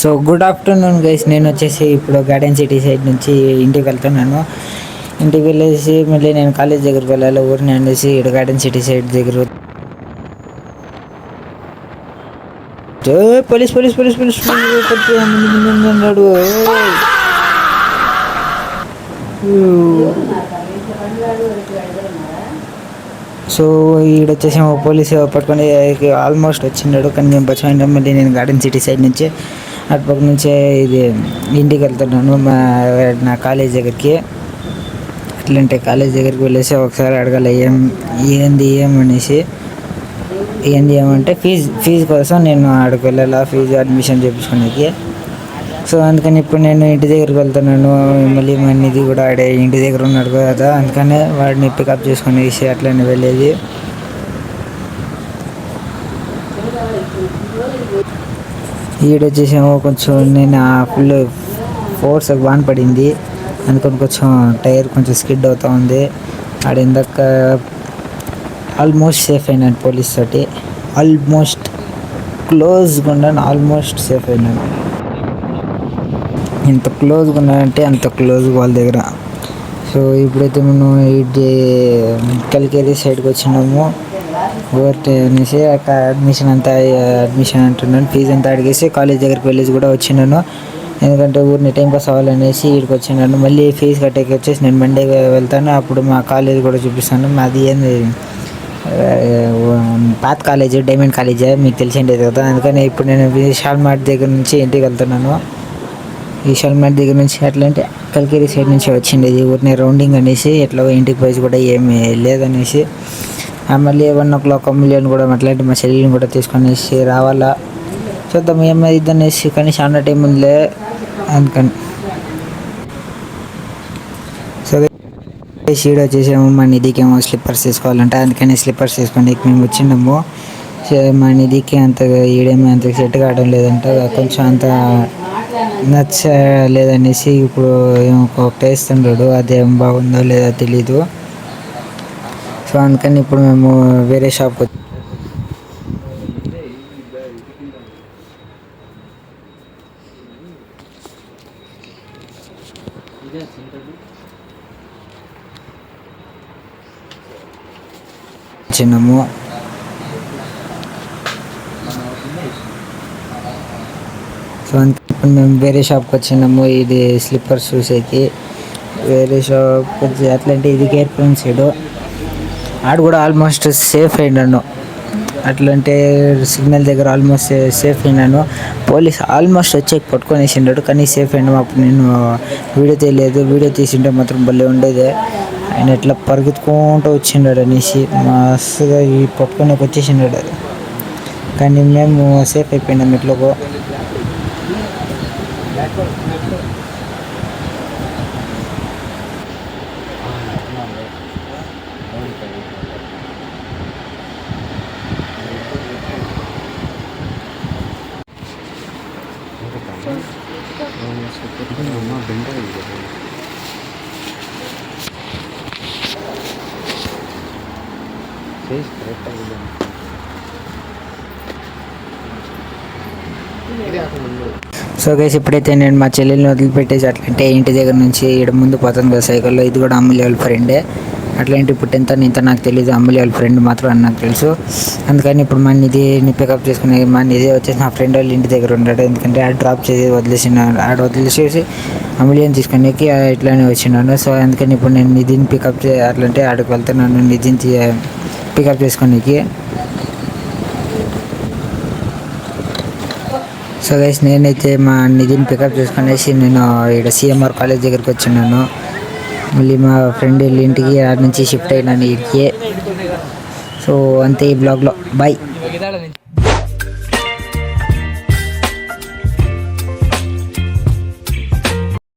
So good afternoon guys, నేను వచ్చేసి ఇప్పుడు గార్డెన్ సిటీ సైడ్ నుంచి ఇంటికి వెళ్తున్నాను. ఇంటికి వెళ్ళేసి మళ్ళీ నేను కాలేజ్ దగ్గరికి వెళ్ళాలి. ఊరిని అనేసి ఇక్కడ గార్డెన్ సిటీ సైడ్ దగ్గర పోలీస్ పోలీస్ పోలీస్ పోలీస్ అన్నాడు. సో ఈడొచ్చేసి పోలీసు పట్టుకొని ఆల్మోస్ట్ వచ్చినాడు, కానీ మేము బచ్చాం. మళ్ళీ నేను గార్డెన్ సిటీ సైడ్ నుంచి అటుపక్క నుంచే ఇది ఇంటికి వెళ్తున్నాను నా కాలేజ్ దగ్గరికి. ఎట్లంటే కాలేజ్ దగ్గరికి వెళ్ళేసి ఒకసారి అడగాలి ఏంది ఏమనేసి. ఏంది ఏమంటే ఫీజు కోసం నేను అక్కడికి వెళ్ళాలా, ఫీజు అడ్మిషన్ చేయించుకోడానికి. సో అందుకని ఇప్పుడు నేను ఇంటి దగ్గరికి వెళ్తున్నాను. మళ్ళీ మా నిధి కూడా ఆడే ఇంటి దగ్గర ఉన్నాడు కదా, అందుకనే వాడిని పికప్ చేసుకునేసి అట్లనే వెళ్ళేది. ఈడొచ్చేసేమో కొంచెం నేను ఫుల్ ఫోర్స్ వాన్ పడింది, అందుకని కొంచెం టైర్ కొంచెం స్కిడ్ అవుతూ ఉంది. ఆడ ఇందాక ఆల్మోస్ట్ సేఫ్ అయినాను పోలీస్ తోటి, ఆల్మోస్ట్ క్లోజ్గా ఉన్నాను, ఆల్మోస్ట్ సేఫ్ అయినాను. ఎంత క్లోజ్గా ఉన్నానంటే అంత క్లోజ్ వాళ్ళ దగ్గర. సో ఇప్పుడైతే మనం ఇది కలికేరి సైడ్కి వచ్చినాము. ఓవర్టే అనేసి అక్కడ అడ్మిషన్ అంటున్నాను, ఫీజు అంతా అడిగేసి కాలేజ్ దగ్గరికి వెళ్ళేసి కూడా వచ్చినాను. ఎందుకంటే ఊరిని టైం పాస్ అవ్వాలనేసి ఇక్కడికి వచ్చినాను. మళ్ళీ ఫీజు కట్టేకి వచ్చేసి నేను మండే వెళ్తాను, అప్పుడు మా కాలేజ్ కూడా చూపిస్తాను. మాది ఏంది పాత కాలేజ్, డైమండ్ కాలేజే, మీకు తెలిసిండేది కదా. అందుకని ఇప్పుడు నేను విశాల్ మార్ట్ దగ్గర నుంచి ఇంటికి వెళ్తున్నాను. విశాల్ మార్ట్ దగ్గర నుంచి ఎట్లా అంటే కలికేరి సైడ్ నుంచి వచ్చిండేది, ఊరిని రౌండింగ్ అనేసి ఎట్లా ఇంటికి పోయి కూడా ఏమీ లేదనేసి. మళ్ళీ 1 o'clock మిలియన్ కూడా అట్లాంటి మా చెల్లిని కూడా తీసుకొనేసి రావాలా. చూద్దాం ఏమైంది అనేసి, కానీ చాలా టైం ఉందిలే అందుకని. సో షీడ్ వచ్చేసాము. మా నిధికేమో స్లిప్పర్స్ తీసుకోవాలంటే, అందుకని స్లిప్పర్స్ తీసుకొని మేము వచ్చినాము. మా నిధికి అంతగా ఈడేమో అంత సెట్ కావడం లేదంట, కొంచెం అంత నచ్చలేదనేసి ఇప్పుడు ఒక టేస్ట్ ఉన్నాడు, అదేం బాగుందో లేదో తెలీదు. సో అందుకని ఇప్పుడు మేము వేరే షాప్కి వచ్చినాము. సో ఇప్పుడు మేము వేరే షాప్కి వచ్చినాము, ఇది స్లిప్పర్స్ చూసేకి. వేరే షాప్ వచ్చి అట్లంటే ఇది కేర్పురం సైడు. ఆడు కూడా ఆల్మోస్ట్ సేఫ్ అయినాను, అట్లంటే సిగ్నల్ దగ్గర ఆల్మోస్ట్ సేఫ్ అయినాను. పోలీస్ ఆల్మోస్ట్ వచ్చి పట్టుకొనేసిండాడు, కానీ సేఫ్ అయినాము. అప్పుడు నేను వీడియో తీయలేదు, వీడియో తీసింటే మాత్రం భలే ఉండేది. ఆయన ఎట్లా పరిగెత్తుకుంటూ వచ్చిండాడు అనేసి మస్తుగా ఈ పట్టుకొని వచ్చేసిండాడు, కానీ మేము సేఫ్ అయిపోయినాం ఇట్లకు. సో గైస్, ఇప్పుడైతే నేను మా చెల్లెల్ని వదిలిపెట్టేసి అట్లంటే ఇంటి దగ్గర నుంచి ఇక్కడ ముందు పోతాను కదా సైకిల్లో, ఇది కూడా అమ్ములి వాళ్ళ ఫ్రెండే. అట్లాంటి ఇప్పుడు ఇంత నాకు తెలియదు, అమ్ములి వాళ్ళ ఫ్రెండ్ మాత్రం అని నాకు తెలుసు. అందుకని ఇప్పుడు మా నిధిని పికప్ చేసుకుని మా నిధి వచ్చేసి నా ఫ్రెండ్ వాళ్ళ ఇంటి దగ్గర ఉన్నాడు. ఎందుకంటే ఆడ డ్రాప్ చేసి వదిలేసేసి అమ్ములిని తీసుకుని ఇట్లానే వచ్చినాను. సో అందుకని ఇప్పుడు నేను నిధిని పికప్ అట్లంటే ఆడికి వెళ్తున్నాను, నిధిని పికప్ చేసుకోనికి. సో గైస్, నేనైతే మా నిధిని పికప్ చేసుకునేసి నేను ఇక్కడ CMR కాలేజ్ దగ్గరికి వచ్చినాను. మళ్ళీ మా ఫ్రెండ్ వాళ్ళ ఇంటికి ఆడ నుంచి షిఫ్ట్ అయినాను ఇంటికి. సో అంతే ఈ బ్లాగ్లో. బాయ్.